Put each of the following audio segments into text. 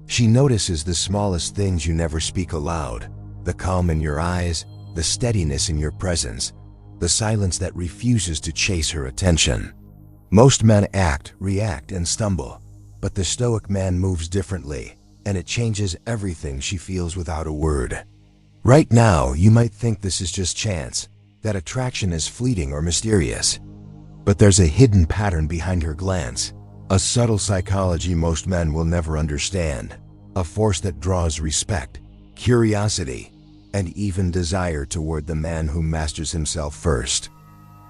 She notices the smallest things you never speak aloud, the calm in your eyes, the steadiness in your presence, the silence that refuses to chase her attention. Most men act, react, and stumble, but the Stoic man moves differently, and it changes everything she feels without a word. Right now, you might think this is just chance, that attraction is fleeting or mysterious. But there's a hidden pattern behind her glance, a subtle psychology most men will never understand, a force that draws respect, curiosity, and even desire toward the man who masters himself first.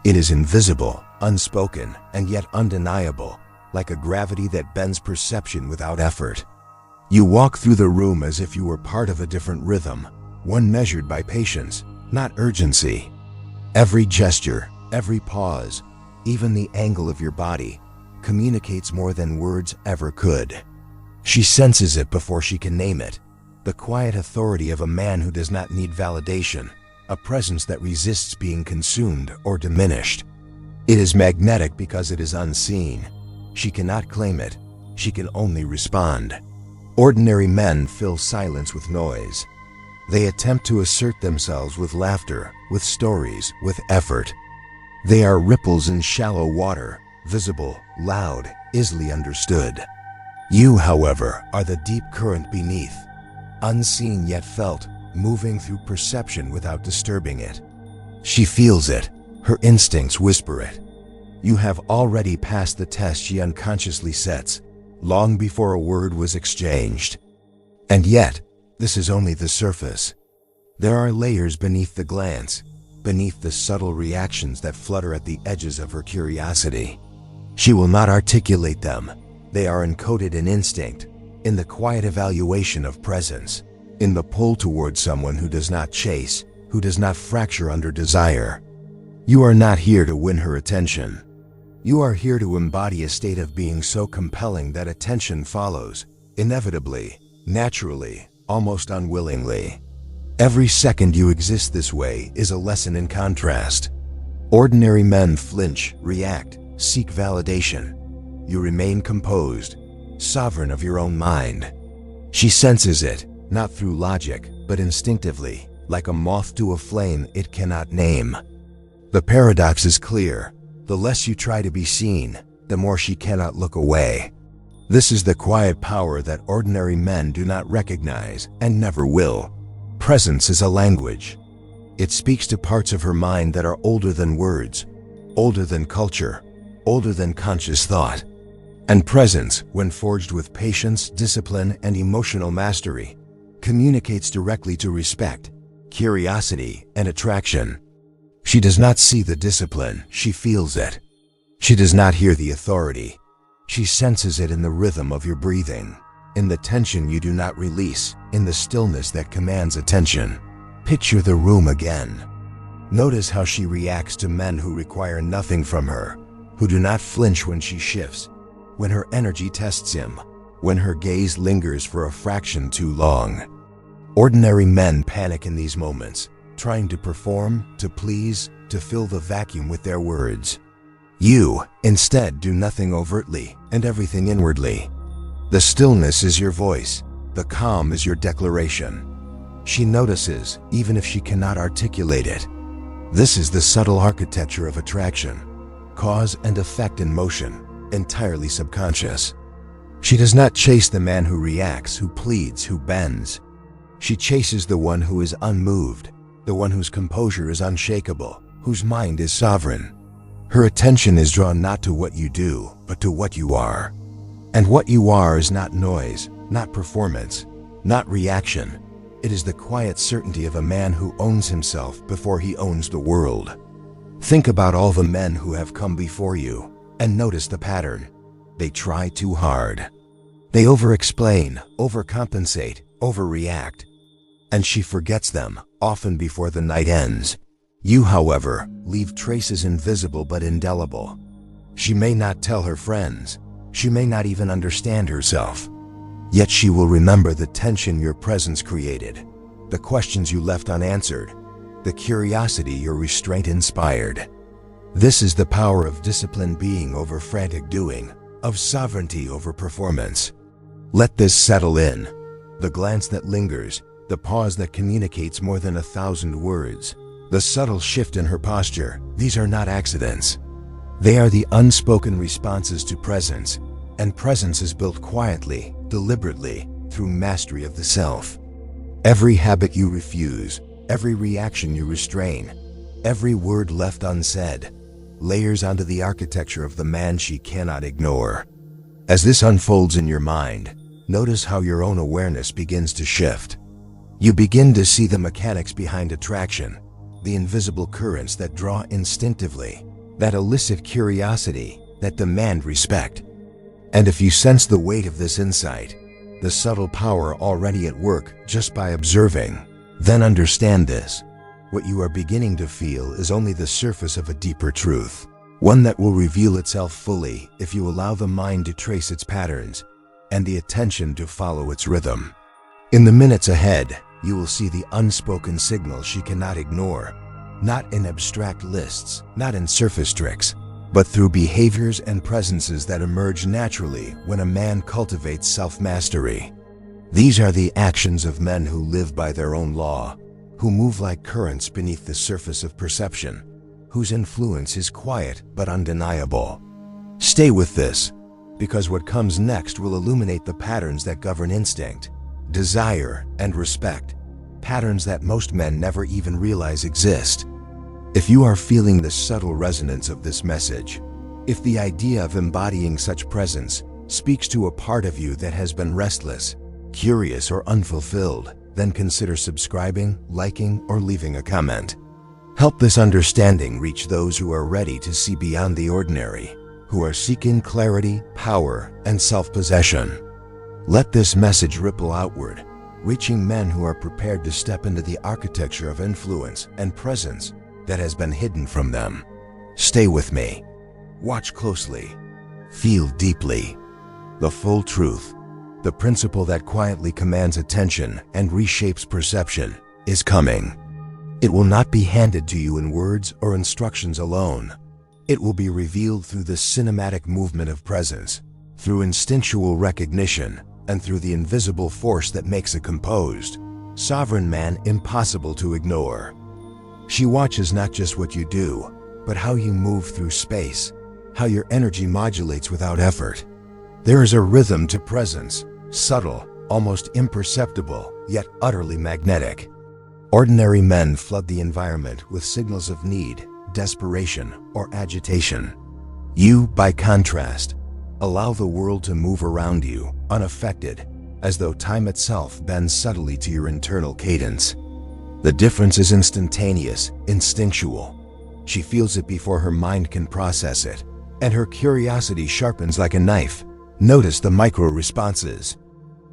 It is invisible, unspoken, and yet undeniable, like a gravity that bends perception without effort. You walk through the room as if you were part of a different rhythm, one measured by patience, not urgency. Every gesture, every pause, even the angle of your body, communicates more than words ever could. She senses it before she can name it, the quiet authority of a man who does not need validation, a presence that resists being consumed or diminished. It is magnetic because it is unseen. She cannot claim it, she can only respond. Ordinary men fill silence with noise. They attempt to assert themselves with laughter, with stories, with effort. They are ripples in shallow water, visible, loud, easily understood. You, however, are the deep current beneath, unseen yet felt, moving through perception without disturbing it. She feels it, her instincts whisper it. You have already passed the test she unconsciously sets, long before a word was exchanged. And yet, this is only the surface. There are layers beneath the glance, beneath the subtle reactions that flutter at the edges of her curiosity. She will not articulate them. They are encoded in instinct, in the quiet evaluation of presence, in the pull toward someone who does not chase, who does not fracture under desire. You are not here to win her attention. You are here to embody a state of being so compelling that attention follows, inevitably, naturally, almost unwillingly. Every second you exist this way is a lesson in contrast. Ordinary men flinch, react, seek validation. You remain composed, sovereign of your own mind. She senses it, not through logic, but instinctively, like a moth to a flame it cannot name. The paradox is clear. The less you try to be seen, the more she cannot look away. This is the quiet power that ordinary men do not recognize and never will. Presence is a language. It speaks to parts of her mind that are older than words, older than culture, older than conscious thought. And presence, when forged with patience, discipline, and emotional mastery, communicates directly to respect, curiosity, and attraction. She does not see the discipline, she feels it. She does not hear the authority. She senses it in the rhythm of your breathing, in the tension you do not release, in the stillness that commands attention. Picture the room again. Notice how she reacts to men who require nothing from her, who do not flinch when she shifts, when her energy tests him, when her gaze lingers for a fraction too long. Ordinary men panic in these moments, trying to perform, to please, to fill the vacuum with their words. You, instead, do nothing overtly and everything inwardly. The stillness is your voice, the calm is your declaration. She notices, even if she cannot articulate it. This is the subtle architecture of attraction, cause and effect in motion, entirely subconscious. She does not chase the man who reacts, who pleads, who bends. She chases the one who is unmoved, the one whose composure is unshakable, whose mind is sovereign. Her attention is drawn not to what you do, but to what you are. And what you are is not noise, not performance, not reaction. It is the quiet certainty of a man who owns himself before he owns the world. Think about all the men who have come before you, and notice the pattern. They try too hard. They over-explain, overcompensate, overreact. And she forgets them, often before the night ends. You, however, leave traces invisible but indelible. She may not tell her friends. She may not even understand herself. Yet she will remember the tension your presence created, the questions you left unanswered, the curiosity your restraint inspired. This is the power of disciplined being over frantic doing, of sovereignty over performance. Let this settle in. The glance that lingers, the pause that communicates more than 1,000 words, the subtle shift in her posture, these are not accidents. They are the unspoken responses to presence, and presence is built quietly, deliberately, through mastery of the self. Every habit you refuse, every reaction you restrain, every word left unsaid, layers onto the architecture of the man she cannot ignore. As this unfolds in your mind, notice how your own awareness begins to shift. You begin to see the mechanics behind attraction, the invisible currents that draw instinctively, that elicit curiosity, that demand respect. And if you sense the weight of this insight, the subtle power already at work just by observing, then understand this. What you are beginning to feel is only the surface of a deeper truth, one that will reveal itself fully if you allow the mind to trace its patterns and the attention to follow its rhythm. In the minutes ahead, you will see the unspoken signals she cannot ignore, not in abstract lists, not in surface tricks, but through behaviors and presences that emerge naturally when a man cultivates self-mastery. These are the actions of men who live by their own law, who move like currents beneath the surface of perception, whose influence is quiet but undeniable. Stay with this, because what comes next will illuminate the patterns that govern instinct, desire, and respect, patterns that most men never even realize exist. If you are feeling the subtle resonance of this message, if the idea of embodying such presence speaks to a part of you that has been restless, curious, or unfulfilled, then consider subscribing, liking, or leaving a comment. Help this understanding reach those who are ready to see beyond the ordinary, who are seeking clarity, power, and self-possession. Let this message ripple outward, reaching men who are prepared to step into the architecture of influence and presence that has been hidden from them. Stay with me. Watch closely. Feel deeply. The full truth, the principle that quietly commands attention and reshapes perception, is coming. It will not be handed to you in words or instructions alone. It will be revealed through the cinematic movement of presence, through instinctual recognition, and through the invisible force that makes a composed, sovereign man impossible to ignore. She watches not just what you do, but how you move through space, how your energy modulates without effort. There is a rhythm to presence, subtle, almost imperceptible, yet utterly magnetic. Ordinary men flood the environment with signals of need, desperation, or agitation. You, by contrast, allow the world to move around you, unaffected, as though time itself bends subtly to your internal cadence. The difference is instantaneous, instinctual. She feels it before her mind can process it, and her curiosity sharpens like a knife. Notice the micro-responses.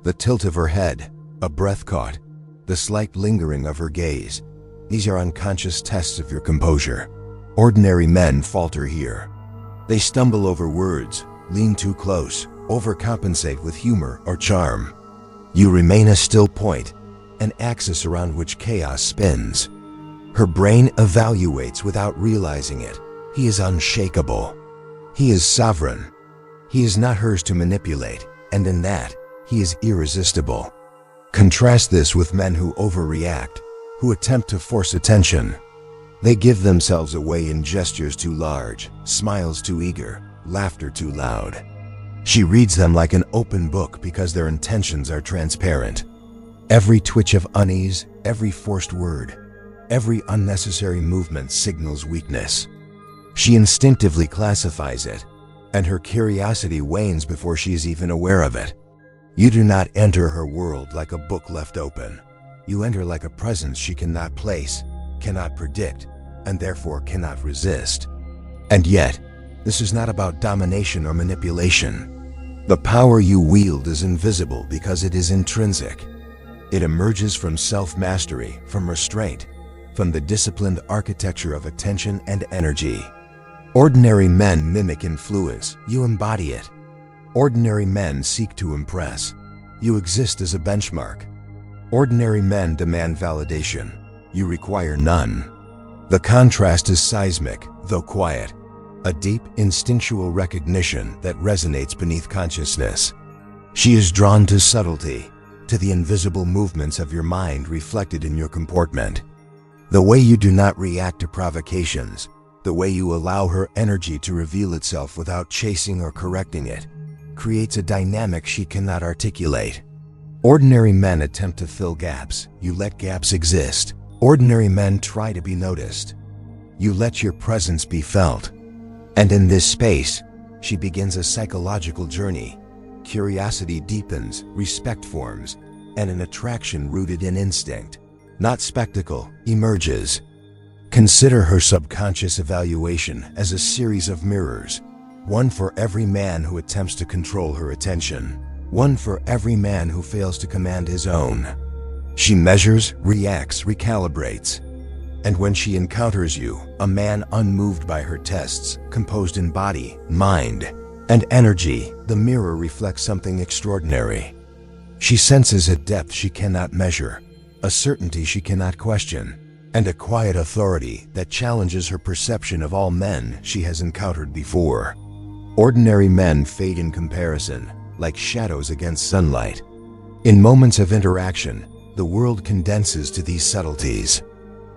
The tilt of her head, a breath caught, the slight lingering of her gaze. These are unconscious tests of your composure. Ordinary men falter here. They stumble over words, lean too close, overcompensate with humor or charm. You remain a still point, an axis around which chaos spins. Her brain evaluates without realizing it. He is unshakable. He is sovereign. He is not hers to manipulate, and in that, he is irresistible. Contrast this with men who overreact, who attempt to force attention. They give themselves away in gestures too large, smiles too eager, laughter too loud. She reads them like an open book because their intentions are transparent. Every twitch of unease, every forced word, every unnecessary movement signals weakness. She instinctively classifies it, and her curiosity wanes before she is even aware of it. You do not enter her world like a book left open. You enter like a presence she cannot place, cannot predict, and therefore cannot resist. And yet, this is not about domination or manipulation. The power you wield is invisible because it is intrinsic. It emerges from self-mastery, from restraint, from the disciplined architecture of attention and energy. Ordinary men mimic influence, you embody it. Ordinary men seek to impress. You exist as a benchmark. Ordinary men demand validation. You require none. The contrast is seismic, though quiet. A deep, instinctual recognition that resonates beneath consciousness. She is drawn to subtlety, to the invisible movements of your mind reflected in your comportment. The way you do not react to provocations, the way you allow her energy to reveal itself without chasing or correcting it, creates a dynamic she cannot articulate. Ordinary men attempt to fill gaps. You let gaps exist. Ordinary men try to be noticed. You let your presence be felt. And in this space, she begins a psychological journey. Curiosity deepens, respect forms, and an attraction rooted in instinct, not spectacle, emerges. Consider her subconscious evaluation as a series of mirrors, one for every man who attempts to control her attention, one for every man who fails to command his own. She measures, reacts, recalibrates. And when she encounters you, a man unmoved by her tests, composed in body, mind, and energy, the mirror reflects something extraordinary. She senses a depth she cannot measure, a certainty she cannot question, and a quiet authority that challenges her perception of all men she has encountered before. Ordinary men fade in comparison, like shadows against sunlight. In moments of interaction, the world condenses to these subtleties.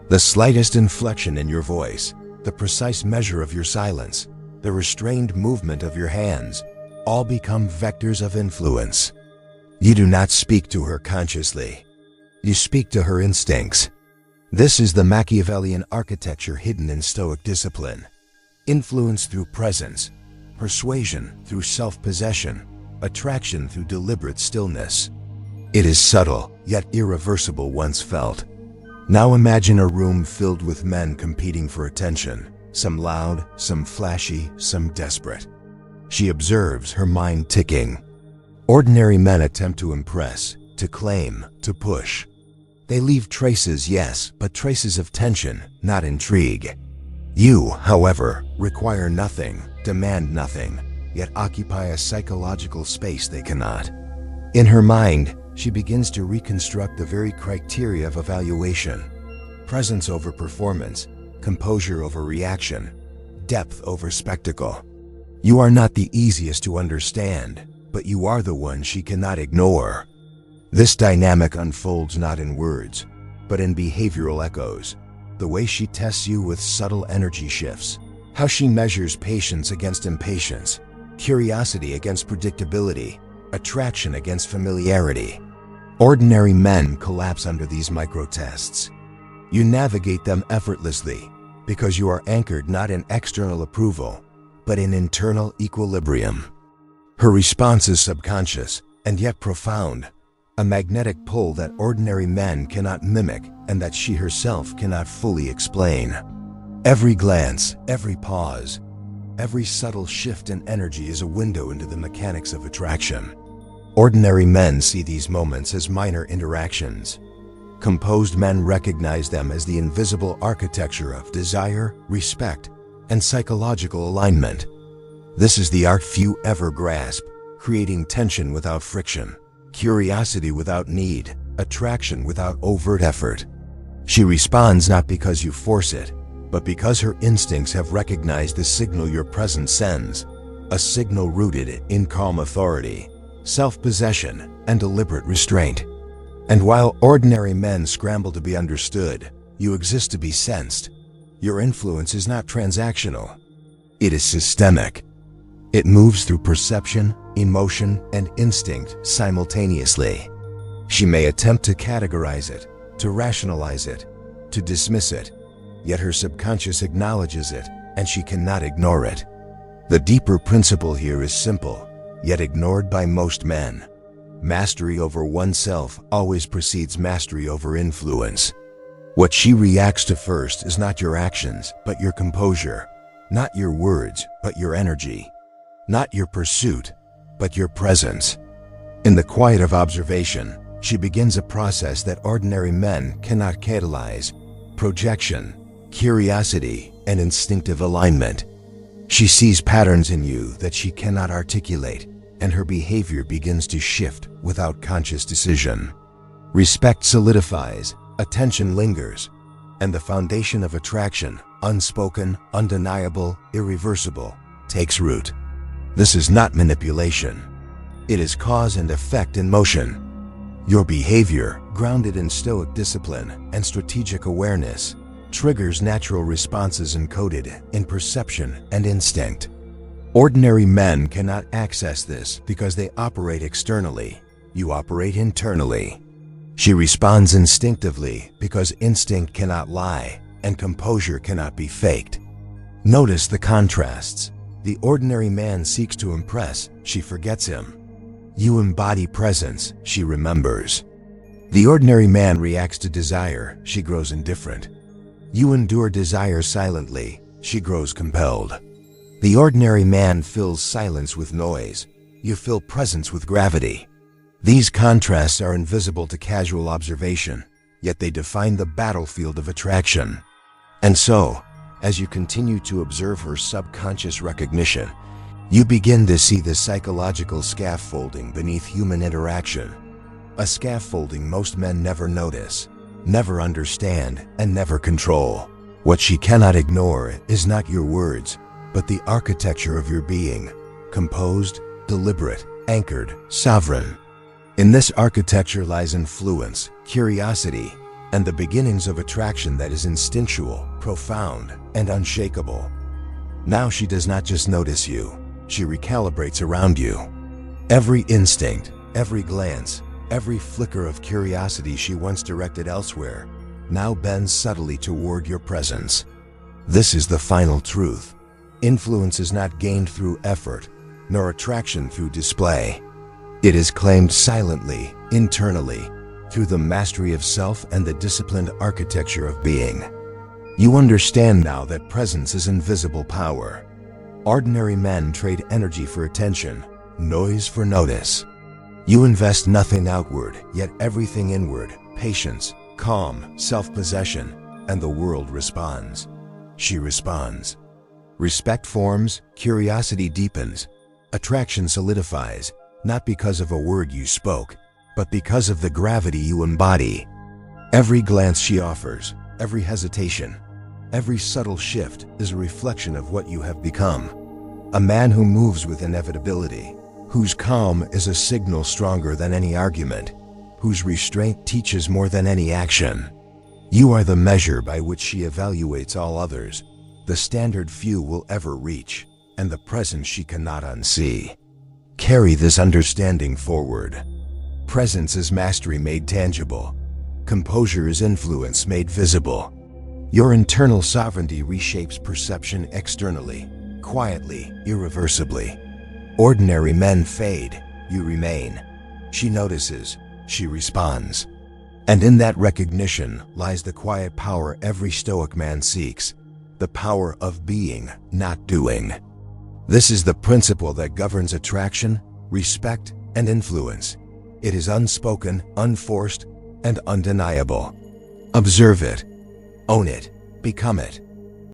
The slightest inflection in your voice, the precise measure of your silence, the restrained movement of your hands, all become vectors of influence. You do not speak to her consciously. You speak to her instincts. This is the Machiavellian architecture hidden in Stoic discipline. Influence through presence, persuasion through self-possession, attraction through deliberate stillness. It is subtle, yet irreversible once felt. Now imagine a room filled with men competing for attention, some loud, some flashy, some desperate. She observes, her mind ticking. Ordinary men attempt to impress, to claim, to push. They leave traces, yes, but traces of tension, not intrigue. You, however, require nothing, demand nothing, yet occupy a psychological space they cannot. In her mind, she begins to reconstruct the very criteria of evaluation. Presence over performance, composure over reaction, depth over spectacle. You are not the easiest to understand, but you are the one she cannot ignore. This dynamic unfolds not in words, but in behavioral echoes. The way she tests you with subtle energy shifts, how she measures patience against impatience, curiosity against predictability, attraction against familiarity. Ordinary men collapse under these micro-tests. You navigate them effortlessly because you are anchored not in external approval, but in internal equilibrium. Her response is subconscious and yet profound, a magnetic pull that ordinary men cannot mimic and that she herself cannot fully explain. Every glance, every pause, every subtle shift in energy is a window into the mechanics of attraction. Ordinary men see these moments as minor interactions. Composed men recognize them as the invisible architecture of desire, respect, and psychological alignment. This is the art few ever grasp, creating tension without friction, curiosity without need, attraction without overt effort. She responds not because you force it, but because her instincts have recognized the signal your presence sends, a signal rooted in calm authority, self-possession, and deliberate restraint. And while ordinary men scramble to be understood, you exist to be sensed. Your influence is not transactional. It is systemic. It moves through perception, emotion, and instinct simultaneously. She may attempt to categorize it, to rationalize it, to dismiss it, yet her subconscious acknowledges it, and she cannot ignore it. The deeper principle here is simple, yet ignored by most men. Mastery over oneself always precedes mastery over influence. What she reacts to first is not your actions, but your composure. Not your words, but your energy. Not your pursuit, but your presence. In the quiet of observation, she begins a process that ordinary men cannot catalyze: projection, curiosity, and instinctive alignment. She sees patterns in you that she cannot articulate, and her behavior begins to shift without conscious decision. Respect solidifies, attention lingers, and the foundation of attraction, unspoken, undeniable, irreversible, takes root. This is not manipulation. It is cause and effect in motion. Your behavior, grounded in Stoic discipline and strategic awareness, triggers natural responses encoded in perception and instinct. Ordinary men cannot access this because they operate externally. You operate internally. She responds instinctively because instinct cannot lie and composure cannot be faked. Notice the contrasts. The ordinary man seeks to impress, she forgets him. You embody presence, she remembers. The ordinary man reacts to desire, she grows indifferent. You endure desire silently, she grows compelled. The ordinary man fills silence with noise, you fill presence with gravity. These contrasts are invisible to casual observation, yet they define the battlefield of attraction. And so, as you continue to observe her subconscious recognition, you begin to see the psychological scaffolding beneath human interaction. A scaffolding most men never notice, never understand, and never control. What she cannot ignore is not your words, but the architecture of your being, composed, deliberate, anchored, sovereign. In this architecture lies influence, curiosity, and the beginnings of attraction that is instinctual, profound, and unshakable. Now she does not just notice you, she recalibrates around you. Every instinct, every glance, every flicker of curiosity she once directed elsewhere, now bends subtly toward your presence. This is the final truth. Influence is not gained through effort, nor attraction through display. It is claimed silently, internally, through the mastery of self and the disciplined architecture of being. You understand now that presence is invisible power. Ordinary men trade energy for attention, noise for notice. You invest nothing outward, yet everything inward, patience, calm, self-possession, and the world responds. She responds. Respect forms, curiosity deepens, attraction solidifies, not because of a word you spoke, but because of the gravity you embody. Every glance she offers, every hesitation, every subtle shift is a reflection of what you have become. A man who moves with inevitability, whose calm is a signal stronger than any argument, whose restraint teaches more than any action. You are the measure by which she evaluates all others, the standard few will ever reach, and the presence she cannot unsee. Carry this understanding forward. Presence is mastery made tangible. Composure is influence made visible. Your internal sovereignty reshapes perception externally, quietly, irreversibly. Ordinary men fade, you remain. She notices, she responds. And in that recognition lies the quiet power every Stoic man seeks, the power of being, not doing. This is the principle that governs attraction, respect, and influence. It is unspoken, unforced, and undeniable. Observe it, own it, become it.